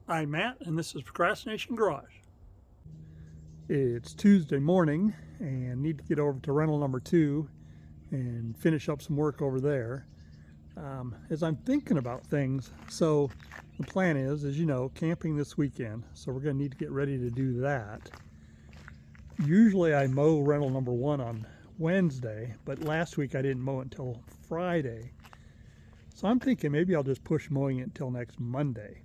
I'm Matt, and this is Procrastination Garage. It's Tuesday morning, and need to get over to rental number 2 and finish up some work over there. As I'm thinking about things, so the plan is, as you know, camping this weekend, so we're going to need to get ready to do that. Usually I mow rental number 1 on Wednesday, but last week I didn't mow it until Friday. So I'm thinking maybe I'll just push mowing it until next Monday.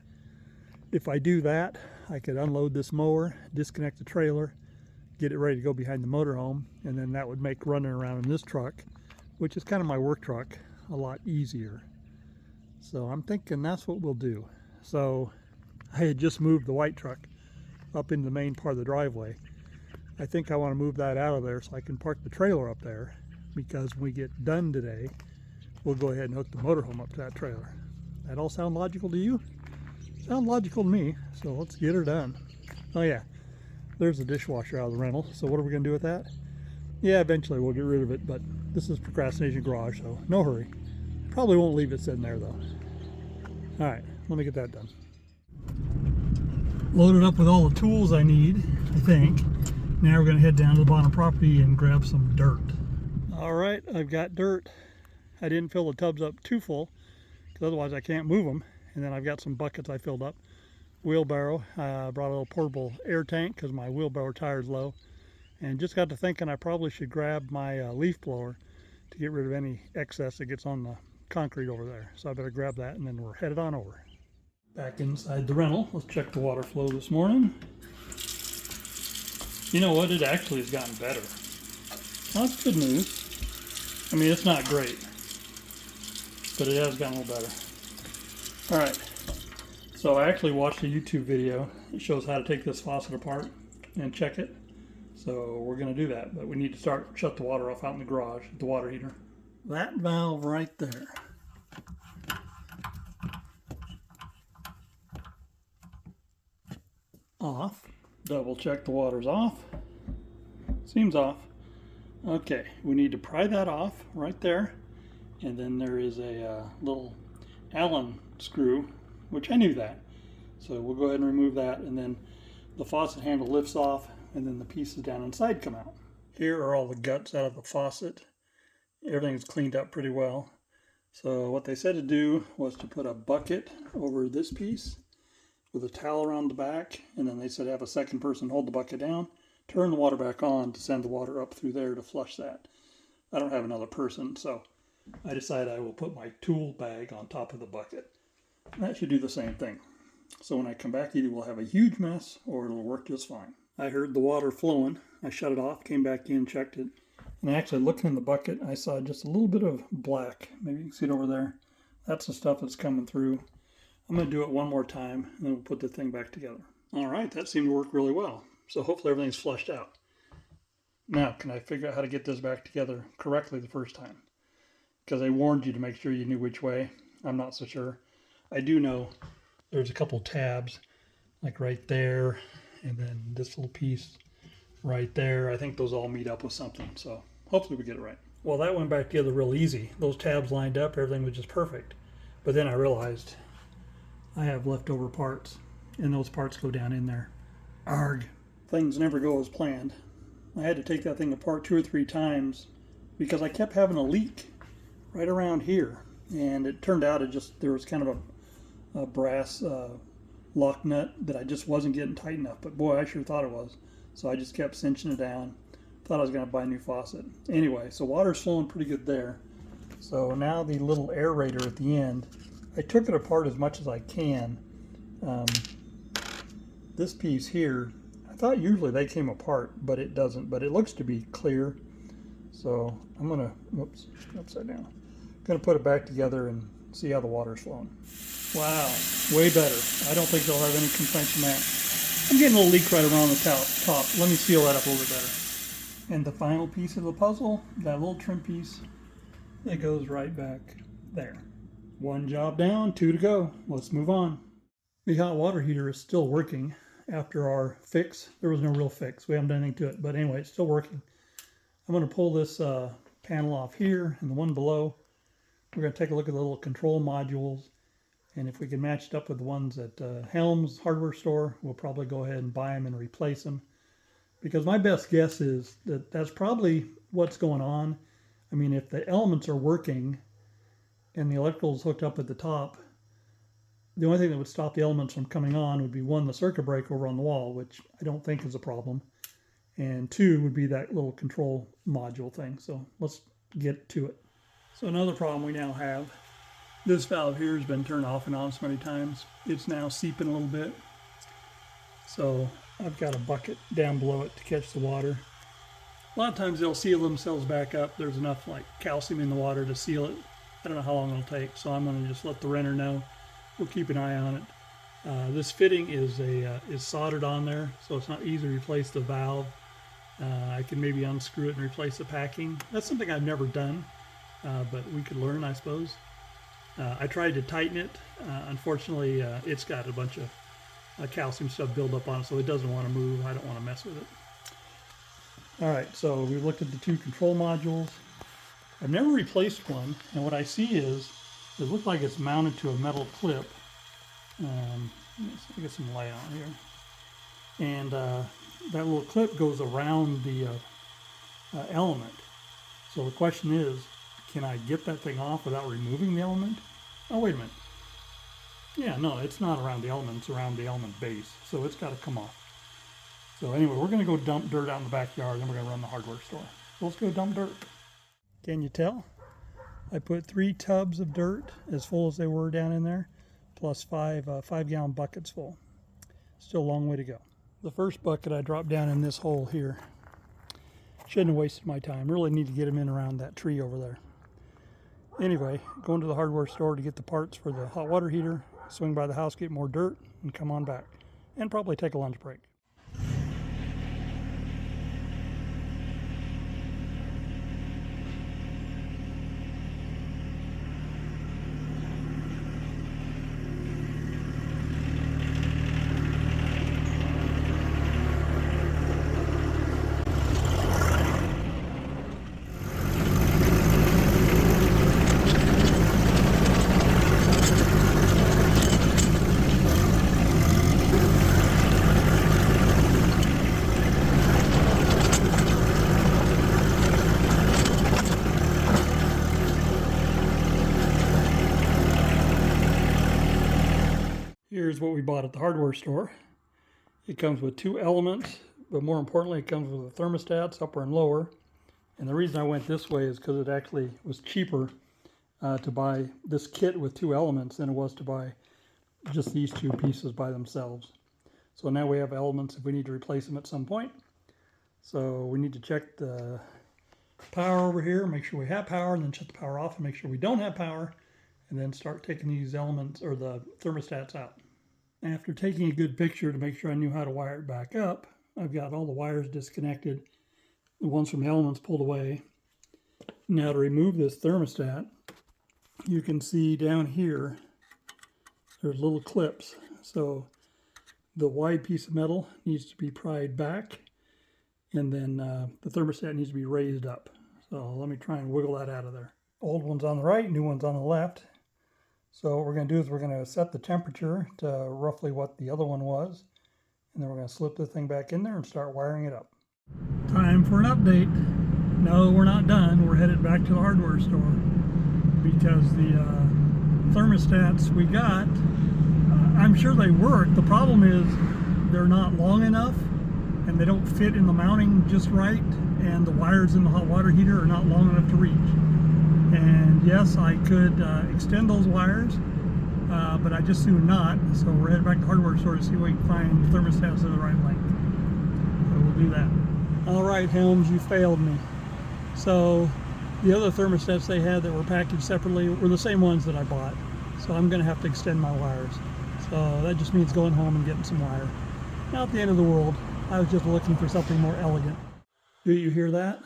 If I do that, I could unload this mower, disconnect the trailer, get it ready to go behind the motorhome, and then that would make running around in this truck, which is kind of my work truck, a lot easier. So I'm thinking that's what we'll do. So I had just moved the white truck up into the main part of the driveway. I think I want to move that out of there so I can park the trailer up there, because when we get done today, we'll go ahead and hook the motorhome up to that trailer. That all sound logical to you? Sound logical to me, so let's get her done. Oh yeah, there's the dishwasher out of the rental, so what are we going to do with that? Yeah, eventually we'll get rid of it, but this is Procrastination Garage, so no hurry. Probably won't leave it sitting there though. Alright, let me get that done. Loaded up with all the tools I need, I think. Now we're going to head down to the bottom property and grab some dirt. Alright, I've got dirt. I didn't fill the tubs up too full, because otherwise I can't move them. And then I've got some buckets I filled up. Wheelbarrow, brought a little portable air tank because my wheelbarrow tire is low. And just got to thinking I probably should grab my leaf blower to get rid of any excess that gets on the concrete over there. So I better grab that, and then we're headed on over. Back inside the rental, let's check the water flow this morning. You know what, it actually has gotten better. Well, that's good news. I mean, it's not great, but it has gotten a little better. Alright, so I actually watched a YouTube video. It shows how to take this faucet apart and check it. So we're going to do that, but we need to shut the water off out in the garage, the water heater. That valve right there. Off. Double check the water's off. Seems off. Okay, we need to pry that off right there. And then there is a little Allen screw, which I knew that. So we'll go ahead and remove that, and then the faucet handle lifts off, and then the pieces down inside come out. Here are all the guts out of the faucet. Everything's cleaned up pretty well. So what they said to do was to put a bucket over this piece with a towel around the back, and then they said have a second person hold the bucket down, turn the water back on to send the water up through there to flush that. I don't have another person, so I decided I will put my tool bag on top of the bucket. That should do the same thing. So when I come back, either we'll have a huge mess or it'll work just fine. I heard the water flowing. I shut it off, came back in, checked it. And actually looking in the bucket, I saw just a little bit of black. Maybe you can see it over there. That's the stuff that's coming through. I'm going to do it one more time, and then we'll put the thing back together. All right, that seemed to work really well. So hopefully everything's flushed out. Now, can I figure out how to get this back together correctly the first time? Because I warned you to make sure you knew which way. I'm not so sure. I do know there's a couple tabs, like right there, and then this little piece right there. I think those all meet up with something, so hopefully we get it right. Well, that went back together real easy. Those tabs lined up, everything was just perfect. But then I realized I have leftover parts, and those parts go down in there. Arg. Things never go as planned. I had to take that thing apart 2 or 3 times because I kept having a leak right around here, and it turned out there was kind of a brass lock nut that I just wasn't getting tight enough, but boy, I sure thought it was. So I just kept cinching it down. Thought I was going to buy a new faucet. Anyway, so water's flowing pretty good there. So now the little aerator at the end, I took it apart as much as I can. This piece here, I thought usually they came apart, but it doesn't, but it looks to be clear. So I'm going to, whoops, upside down. I'm going to put it back together and see how the water's flowing. Wow, way better. I don't think they'll have any complaints from that. I'm getting a little leak right around the top. Let me seal that up a little bit better. And the final piece of the puzzle, that little trim piece that goes right back there. One job down, 2 to go. Let's move on. The hot water heater is still working after our fix. There was no real fix. We haven't done anything to it, but anyway, it's still working. I'm going to pull this panel off here and the one below. We're going to take a look at the little control modules And if we can match it up with the ones at Helm's hardware store, we'll probably go ahead and buy them and replace them. Because my best guess is that that's probably what's going on. I mean, if the elements are working and the electrical is hooked up at the top, the only thing that would stop the elements from coming on would be one, the circuit breaker over on the wall, which I don't think is a problem. And two would be that little control module thing. So let's get to it. So another problem we now have, this valve here has been turned off and on so many times. It's now seeping a little bit. So I've got a bucket down below it to catch the water. A lot of times they'll seal themselves back up. There's enough like calcium in the water to seal it. I don't know how long it'll take, so I'm going to just let the renter know. We'll keep an eye on it. This fitting is soldered on there, so it's not easy to replace the valve. I can maybe unscrew it and replace the packing. That's something I've never done, but we could learn, I suppose. I tried to tighten it. Unfortunately, it's got a bunch of calcium stuff build up on it, so it doesn't want to move. I don't want to mess with it. All right, so we've looked at the two control modules. I've never replaced one, and what I see is it looks like it's mounted to a metal clip. Let's get some light on here. And that little clip goes around the element. So the question is, can I get that thing off without removing the element? Oh, wait a minute. Yeah, no, it's not around the element, it's around the element base. So it's got to come off. So anyway, we're going to go dump dirt out in the backyard, and then we're going to run the hardware store. So let's go dump dirt. Can you tell? I put 3 tubs of dirt, as full as they were down in there, plus 5 5-gallon buckets full. Still a long way to go. The first bucket I dropped down in this hole here. Shouldn't have wasted my time. Really need to get them in around that tree over there. Anyway, going to the hardware store to get the parts for the hot water heater, swing by the house, get more dirt, and come on back. And probably take a lunch break. Here's what we bought at the hardware store. It comes with 2 elements, but more importantly, it comes with the thermostats, upper and lower. And the reason I went this way is because it actually was cheaper to buy this kit with 2 elements than it was to buy just these 2 pieces by themselves. So now we have elements if we need to replace them at some point. So we need to check the power over here, make sure we have power, and then shut the power off and make sure we don't have power, and then start taking these elements or the thermostats out. After taking a good picture to make sure I knew how to wire it back up, I've got all the wires disconnected, the ones from the elements pulled away. Now to remove this thermostat, you can see down here there's little clips. So the wide piece of metal needs to be pried back, and then the thermostat needs to be raised up. So let me try and wiggle that out of there. Old one's on the right, new one's on the left. So what we're going to do is we're going to set the temperature to roughly what the other one was, and then we're going to slip the thing back in there and start wiring it up. Time for an update. No, we're not done. We're headed back to the hardware store because the thermostats we got, I'm sure they work. The problem is they're not long enough and they don't fit in the mounting just right, and the wires in the hot water heater are not long enough to reach. And yes, I could extend those wires, but I just soon not. So we're headed back to the hardware store to see if we can find thermostats of the right length. So we'll do that. All right, Helms, you failed me. So the other thermostats they had that were packaged separately were the same ones that I bought. So I'm going to have to extend my wires. So that just means going home and getting some wire. Not the end of the world. I was just looking for something more elegant. Do you hear that?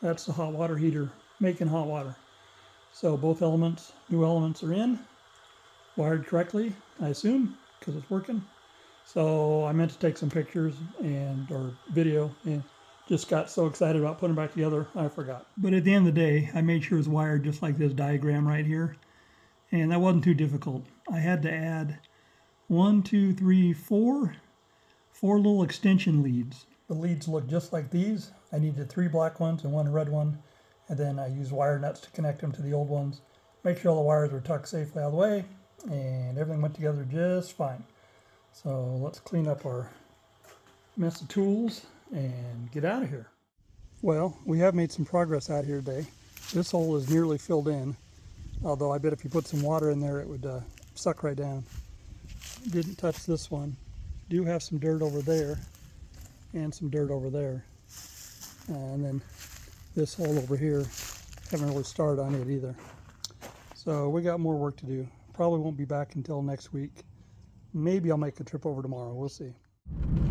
That's the hot water heater making hot water. So both elements, new elements are in, wired correctly, I assume, because it's working. So I meant to take some pictures or video, and just got so excited about putting them back together, I forgot. But at the end of the day, I made sure it's wired just like this diagram right here. And that wasn't too difficult. I had to add 4 little extension leads. The leads look just like these. I needed 3 black ones and 1 red one. And then I used wire nuts to connect them to the old ones. Make sure all the wires were tucked safely out of the way. And everything went together just fine. So let's clean up our mess of tools and get out of here. Well, we have made some progress out here today. This hole is nearly filled in. Although I bet if you put some water in there, it would suck right down. Didn't touch this one. Do have some dirt over there and some dirt over there. And then this hole over here, haven't really started on it either. So we got more work to do. Probably won't be back until next week. Maybe I'll make a trip over tomorrow. We'll see.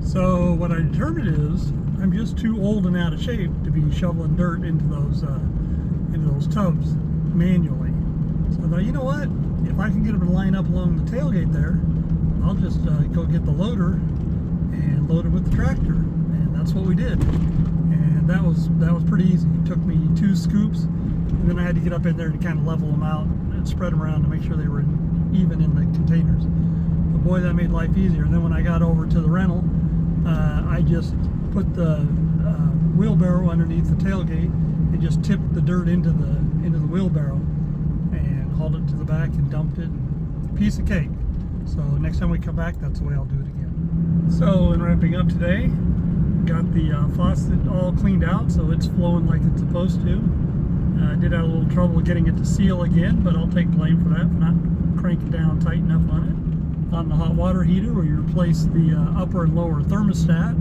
So what I determined is I'm just too old and out of shape to be shoveling dirt into those tubs manually. So I thought, you know what? If I can get them to line up along the tailgate there, I'll just go get the loader and load it with the tractor. And that's what we did. And that was pretty easy. It took me 2 scoops, and then I had to get up in there and kind of level them out and spread them around to make sure they were even in the containers. But boy, that made life easier. And then when I got over to the rental, I just put the wheelbarrow underneath the tailgate and just tipped the dirt into the wheelbarrow and hauled it to the back and dumped it. Piece of cake. So next time we come back, that's the way I'll do it again. So in wrapping up today, got the faucet all cleaned out, so it's flowing like it's supposed to. I did have a little trouble getting it to seal again, but I'll take blame for that, for not cranking down tight enough on it. On the hot water heater, we replaced the upper and lower thermostat,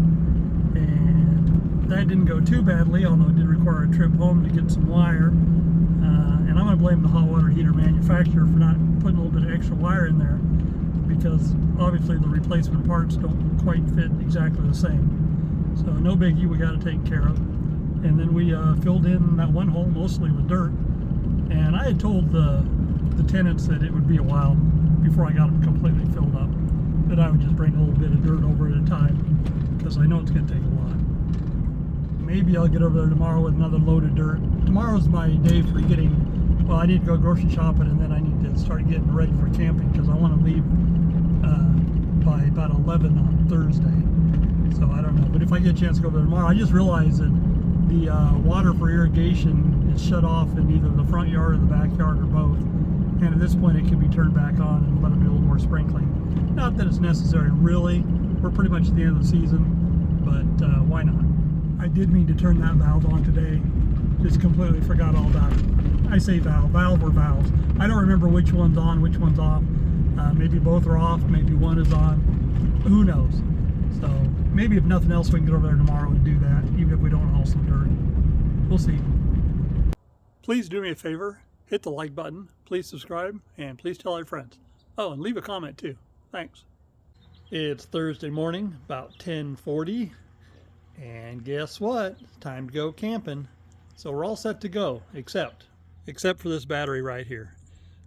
and that didn't go too badly, although it did require a trip home to get some wire. And I'm going to blame the hot water heater manufacturer for not putting a little bit of extra wire in there, because obviously the replacement parts don't quite fit exactly the same. So no biggie, we got it taken care of. And then we filled in that one hole mostly with dirt. And I had told the tenants that it would be a while before I got them completely filled up, that I would just bring a little bit of dirt over at a time, because I know it's going to take a lot. Maybe I'll get over there tomorrow with another load of dirt. Tomorrow's my day for getting, well, I need to go grocery shopping, and then I need to start getting ready for camping, because I want to leave by about 11 on Thursday. So I don't know, but if I get a chance to go over there tomorrow, I just realized that the water for irrigation is shut off in either the front yard or the backyard or both. And at this point, it can be turned back on and let them do a little more sprinkling. Not that it's necessary, really. We're pretty much at the end of the season, but why not? I did mean to turn that valve on today. Just completely forgot all about it. I say valve or valves. I don't remember which one's on, which one's off. Maybe both are off, maybe one is on. Who knows? So maybe if nothing else, we can get over there tomorrow and do that, even if we don't haul some dirt. We'll see. Please do me a favor. Hit the like button, please subscribe, and please tell your friends. Oh, and leave a comment too. Thanks. It's Thursday morning, about 10:40, and guess what? Time to go camping. So we're all set to go, except for this battery right here.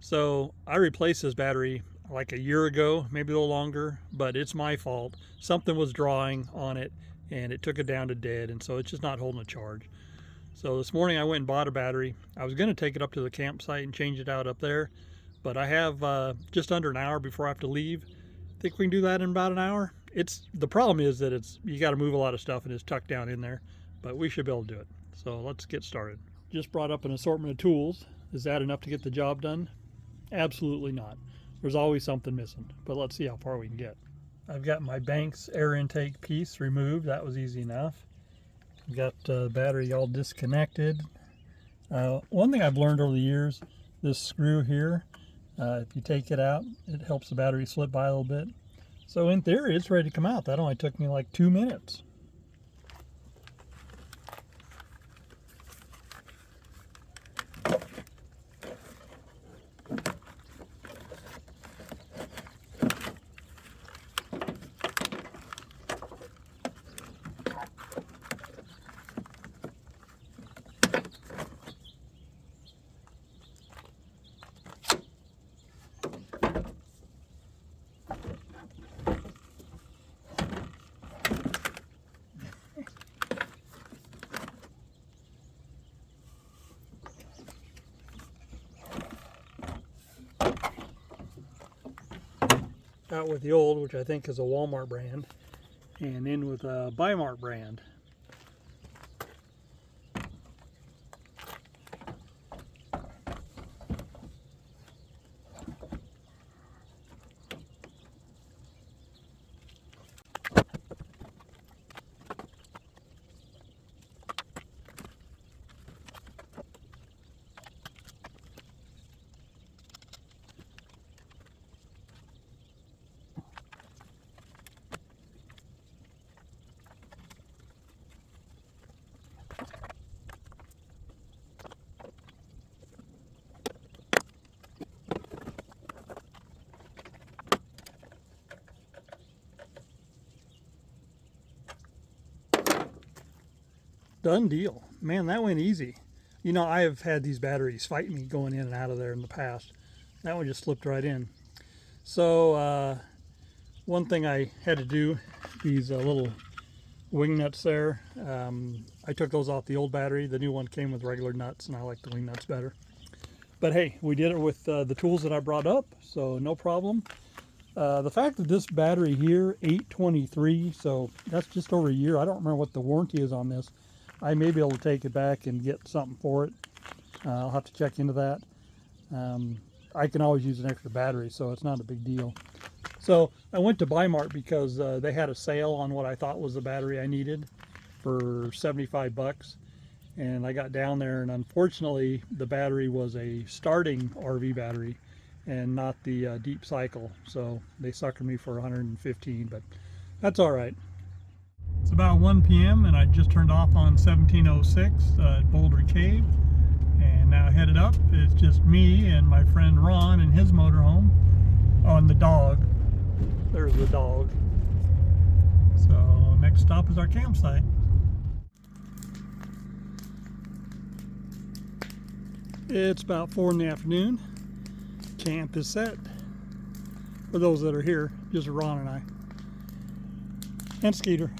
So I replaced this battery like a year ago, maybe a little longer, but it's my fault. Something was drawing on it, and it took it down to dead, and so it's just not holding a charge. So this morning I went and bought a battery. I was going to take it up to the campsite and change it out up there, but I have just under an hour before I have to leave. Think we can do that in about an hour? The problem is that you got to move a lot of stuff and it's tucked down in there, but we should be able to do it. So let's get started. Just brought up an assortment of tools. Is that enough to get the job done? Absolutely not. There's always something missing, but let's see how far we can get. I've got my Banks air intake piece removed. That was easy enough. I've got the battery all disconnected. One thing I've learned over the years, this screw here, if you take it out, it helps the battery slip by a little bit. So in theory, it's ready to come out. That only took me like 2 minutes. out with the old, which I think is a Walmart brand, and in with a Bi-Mart brand. Done deal. Man, that went easy. You know, I have had these batteries fight me going in and out of there in the past. That one just slipped right in. So, one thing I had to do, these little wing nuts there, I took those off the old battery. The new one came with regular nuts, and I like the wing nuts better. But hey, we did it with the tools that I brought up, so no problem. The fact that this battery here, 823, so that's just over a year. I don't remember what the warranty is on this. I may be able to take it back and get something for it. I'll have to check into that. I can always use an extra battery, so it's not a big deal. So I went to Bi-Mart because they had a sale on what I thought was the battery I needed for 75 bucks. And I got down there, and unfortunately the battery was a starting RV battery and not the deep cycle. So they suckered me for 115, but that's all right. It's about 1 p.m. and I just turned off on 1706 at Boulder Cave, and now headed up. It's just me and my friend Ron and his motorhome. Oh, and the dog. There's the dog. So next stop is our campsite. It's about 4 in the afternoon. Camp is set. For those that are here, just Ron and I. And Skeeter.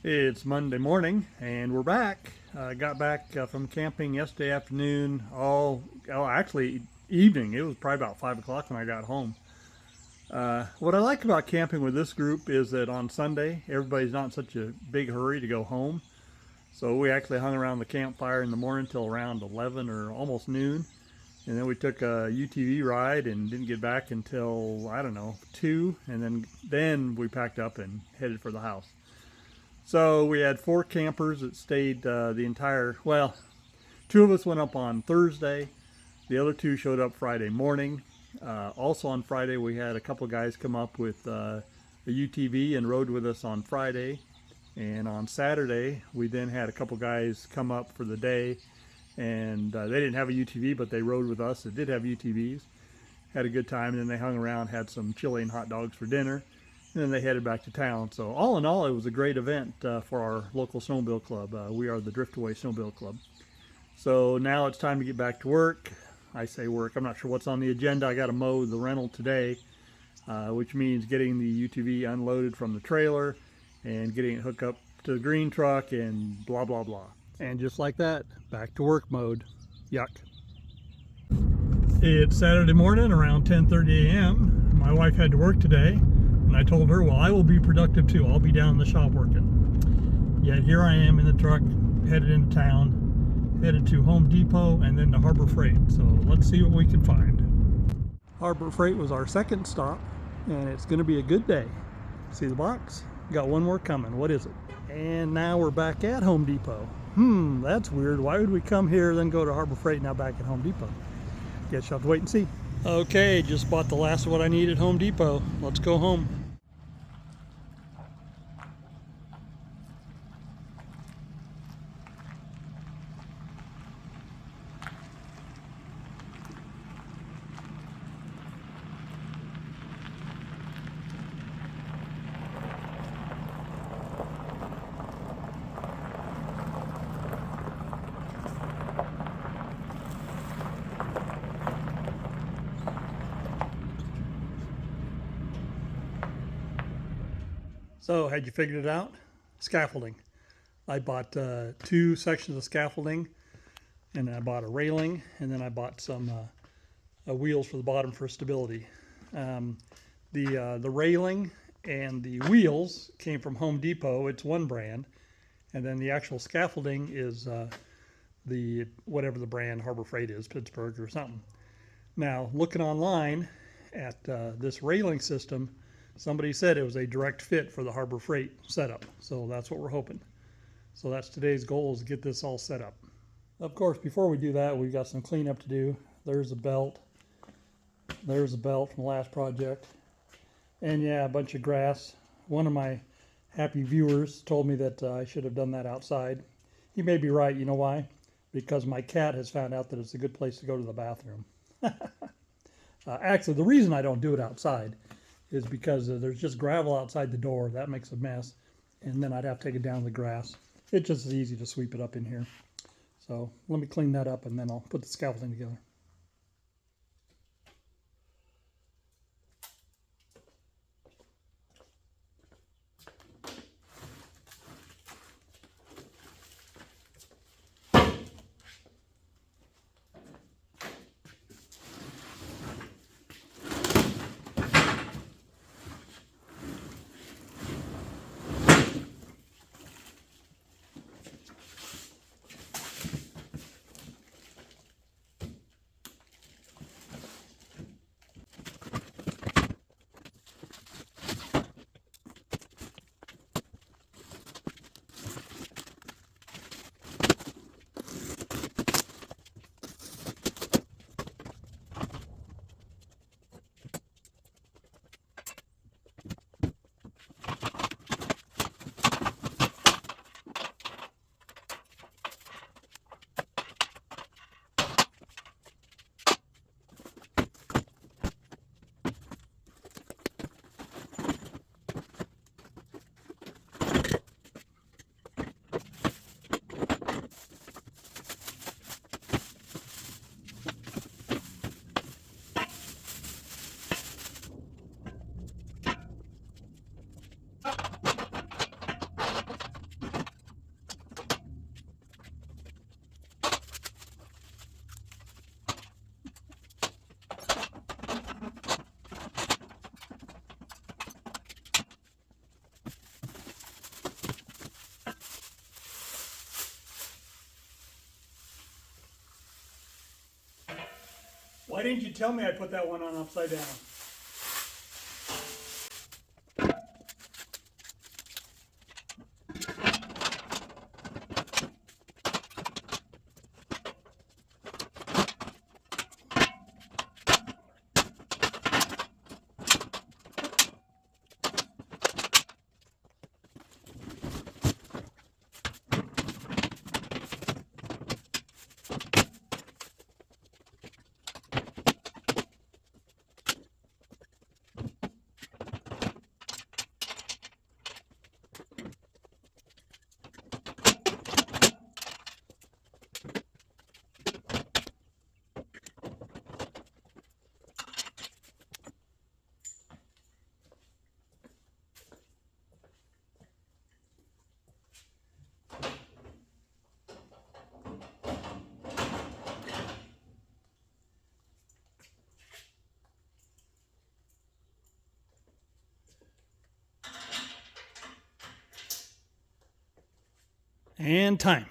It's Monday morning and we're back. Got back from camping yesterday afternoon, actually evening. It was probably about 5 o'clock when I got home. What I like about camping with this group is that on Sunday, everybody's not in such a big hurry to go home. So we actually hung around the campfire in the morning till around 11 or almost noon. And then we took a UTV ride and didn't get back until, I don't know, 2. And then we packed up and headed for the house. So we had 4 campers that stayed well, 2 of us went up on Thursday. The other 2 showed up Friday morning. Also on Friday, we had a couple guys come up with a UTV and rode with us on Friday. And on Saturday, we then had a couple guys come up for the day. And they didn't have a UTV, but they rode with us that did have UTVs. Had a good time, and then they hung around, had some chili and hot dogs for dinner, and then they headed back to town. So all in all, it was a great event for our local snowmobile club. We are the Driftaway Snowmobile Club. So now it's time to get back to work. I say work, I'm not sure what's on the agenda. I got to mow the rental today, which means getting the UTV unloaded from the trailer and getting it hooked up to the green truck and blah, blah, blah. And just like that, back to work mode. Yuck. It's Saturday morning around 10:30 a.m. My wife had to work today, and I told her, well, I will be productive too. I'll be down in the shop working. Yet here I am in the truck, headed into town, headed to Home Depot and then to Harbor Freight. So let's see what we can find. Harbor Freight was our second stop, and it's going to be a good day. See the box? Got one more coming. What is it? And now we're back at Home Depot. That's weird. Why would we come here, then go to Harbor Freight, now back at Home Depot? Guess you'll have to wait and see. Okay, just bought the last of what I need at Home Depot. Let's go home. So, had you figured it out? Scaffolding. I bought 2 sections of scaffolding, and I bought a railing, and then I bought some wheels for the bottom for stability. The railing and the wheels came from Home Depot. It's one brand, and then the actual scaffolding is the whatever the brand Harbor Freight is, Pittsburgh or something. Now, looking online at this railing system, somebody said it was a direct fit for the Harbor Freight setup, so that's what we're hoping. So that's today's goal, is to get this all set up. Of course, before we do that, we've got some cleanup to do. There's a belt. There's a belt from the last project. And yeah, a bunch of grass. One of my happy viewers told me that I should have done that outside. He may be right. You know why? Because my cat has found out that it's a good place to go to the bathroom. Actually, the reason I don't do it outside is because there's just gravel outside the door. That makes a mess. And then I'd have to take it down to the grass. It's just as easy to sweep it up in here. So let me clean that up and then I'll put the scaffolding together. Why didn't you tell me I put that one on upside down? And time.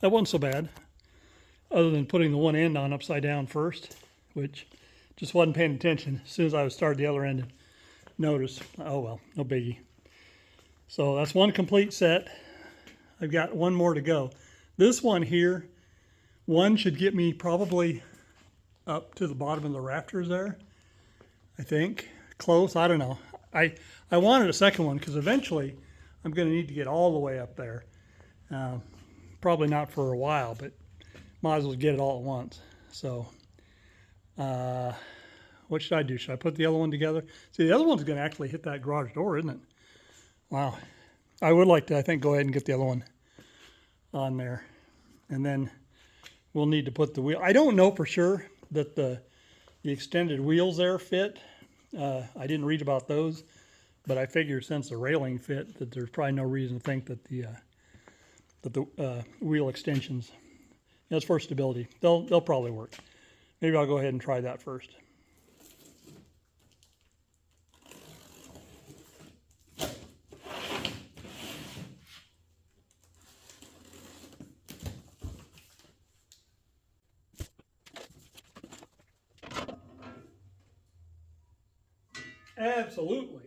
That wasn't so bad, other than putting the one end on upside down first, which just wasn't paying attention. As soon as I was started the other end, noticed, oh well, no biggie. So that's one complete set. I've got one more to go. This one here, one should get me probably up to the bottom of the rafters there, I think. Close, I don't know. I wanted a second one because eventually I'm going to need to get all the way up there. Probably not for a while, but might as well get it all at once. So what should I do? Should I put the other one together? See, the other one's going to actually hit that garage door, isn't it? Wow. I would like to, I think, go ahead and get the other one on there. And then we'll need to put the wheel. I don't know for sure that the extended wheels there fit. I didn't read about those, but I figure since the railing fit that there's probably no reason to think that the wheel extensions, that's for stability. They'll probably work. Maybe I'll go ahead and try that first. Absolutely.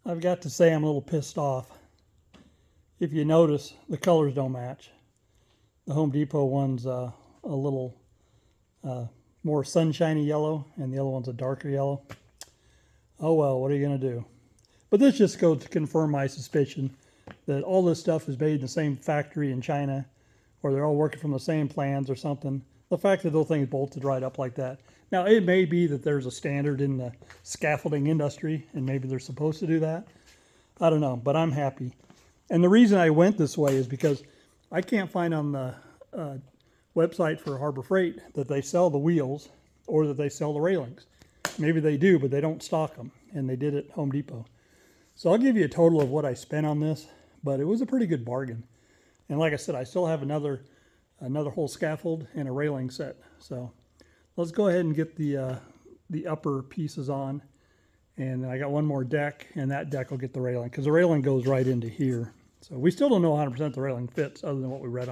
I've got to say I'm a little pissed off. If you notice, the colors don't match. The Home Depot one's a little more sunshiny yellow, and the other one's a darker yellow. Oh well, what are you going to do? But this just goes to confirm my suspicion that all this stuff is made in the same factory in China, or they're all working from the same plans or something. The fact that those things bolted right up like that. Now, it may be that there's a standard in the scaffolding industry, and maybe they're supposed to do that. I don't know, but I'm happy. And the reason I went this way is because I can't find on the website for Harbor Freight that they sell the wheels or that they sell the railings. Maybe they do, but they don't stock them, and they did at Home Depot. So I'll give you a total of what I spent on this, but it was a pretty good bargain. And like I said, I still have another whole scaffold and a railing set. So let's go ahead and get the upper pieces on. And then I got one more deck, and that deck will get the railing, because the railing goes right into here. So we still don't know 100% the railing fits other than what we read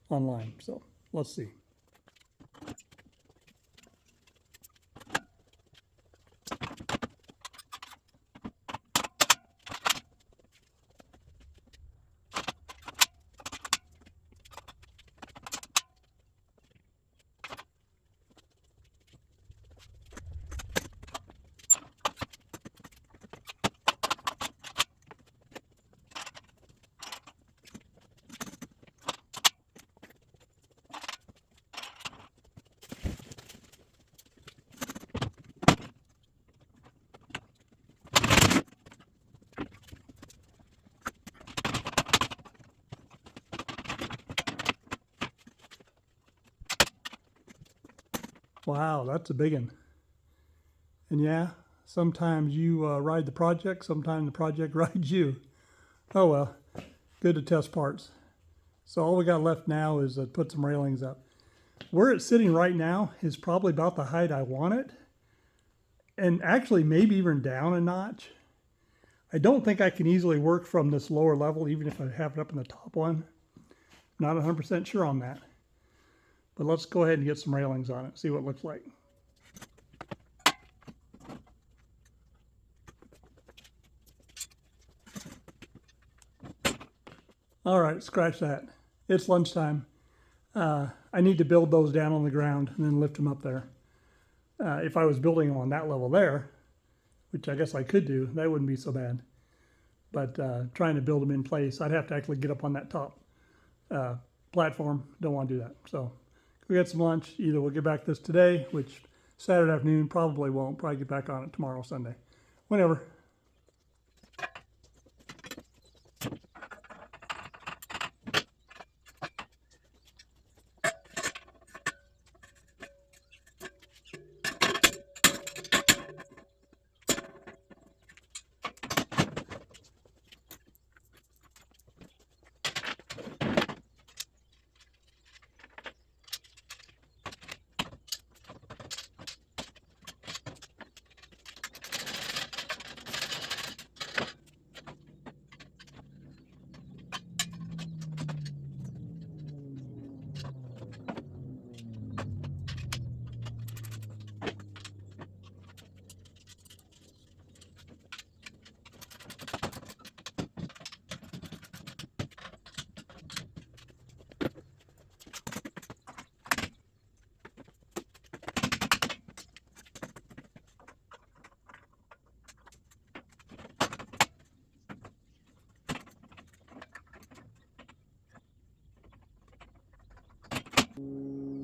online. So let's see. Wow, that's a big one. And yeah, sometimes you ride the project, sometimes the project rides you. Oh well, good to test parts. So all we got left now is to put some railings up. Where it's sitting right now is probably about the height I want it. And actually maybe even down a notch. I don't think I can easily work from this lower level, even if I have it up in the top one. Not 100% sure on that. But let's go ahead and get some railings on it, see what it looks like. All right, scratch that. It's lunchtime. I need to build those down on the ground and then lift them up there. If I was building them on that level there, which I guess I could do, that wouldn't be so bad. But trying to build them in place, I'd have to actually get up on that top platform. Don't want to do that. So we get some lunch. Either we'll get back this today, which Saturday afternoon probably won't. Probably get back on it tomorrow, Sunday. Whenever.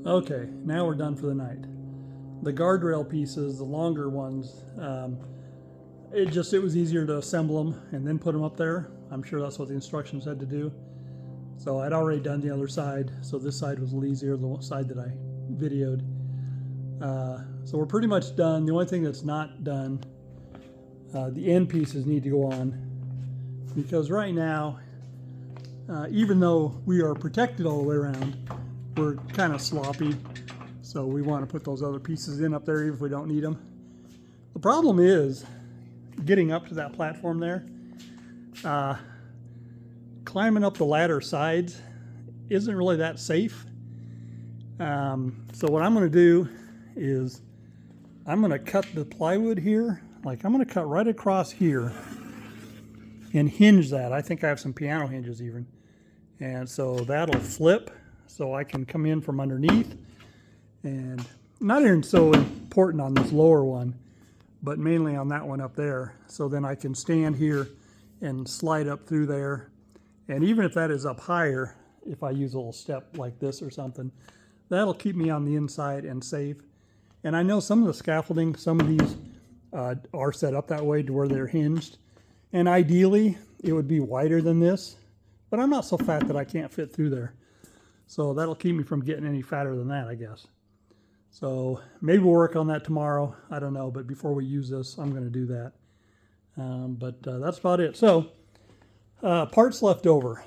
Okay, now we're done for the night. The guardrail pieces, the longer ones, it was easier to assemble them and then put them up there. I'm sure that's what the instructions said to do. So I'd already done the other side, so this side was a little easier, the side that I videoed. So we're pretty much done. The only thing that's not done, the end pieces need to go on, because right now, even though we are protected all the way around, we're kind of sloppy. So we want to put those other pieces in up there even if we don't need them. The problem is getting up to that platform there. Climbing up the ladder sides isn't really that safe. So what I'm going to do is I'm going to cut the plywood here. Like I'm going to cut right across here and hinge that. I think I have some piano hinges even. And so that'll flip so I can come in from underneath. And not even so important on this lower one, but mainly on that one up there. So then I can stand here and slide up through there. And even if that is up higher, if I use a little step like this or something, that'll keep me on the inside and safe. And I know some of the scaffolding, some of these are set up that way to where they're hinged. And ideally, it would be wider than this, but I'm not so fat that I can't fit through there. So that'll keep me from getting any fatter than that, I guess. So maybe we'll work on that tomorrow. I don't know, but before we use this, I'm going to do that. That's about it. So parts left over.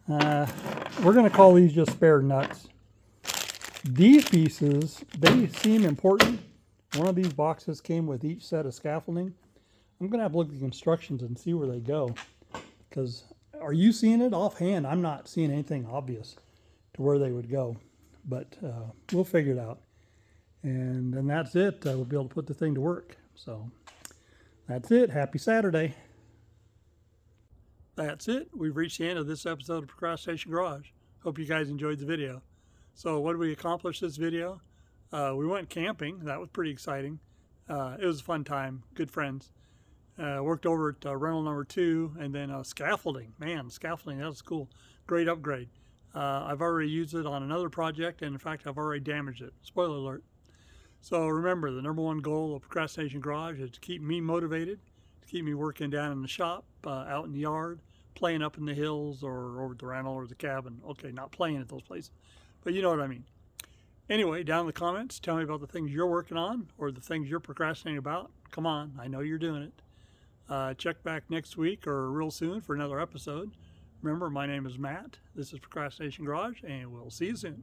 We're going to call these just spare nuts. These pieces, they seem important. One of these boxes came with each set of scaffolding. I'm going to have to look at the instructions and see where they go. Because are you seeing it offhand? I'm not seeing anything obvious to where they would go. But we'll figure it out. And then that's it. We'll be able to put the thing to work. So that's it. Happy Saturday. That's it. We've reached the end of this episode of Procrastination Garage. Hope you guys enjoyed the video. So what did we accomplish this video? We went camping. That was pretty exciting. It was a fun time. Good friends. Worked over at rental number 2, and then scaffolding. Man, scaffolding, that was cool. Great upgrade. I've already used it on another project, and in fact, I've already damaged it. Spoiler alert. So remember, the #1 goal of Procrastination Garage is to keep me motivated, to keep me working down in the shop, out in the yard, playing up in the hills, or over at the rental or the cabin. Okay, not playing at those places, but you know what I mean. Anyway, down in the comments, tell me about the things you're working on or the things you're procrastinating about. Come on, I know you're doing it. Check back next week or real soon for another episode. Remember, my name is Matt. This is Procrastination Garage, and we'll see you soon.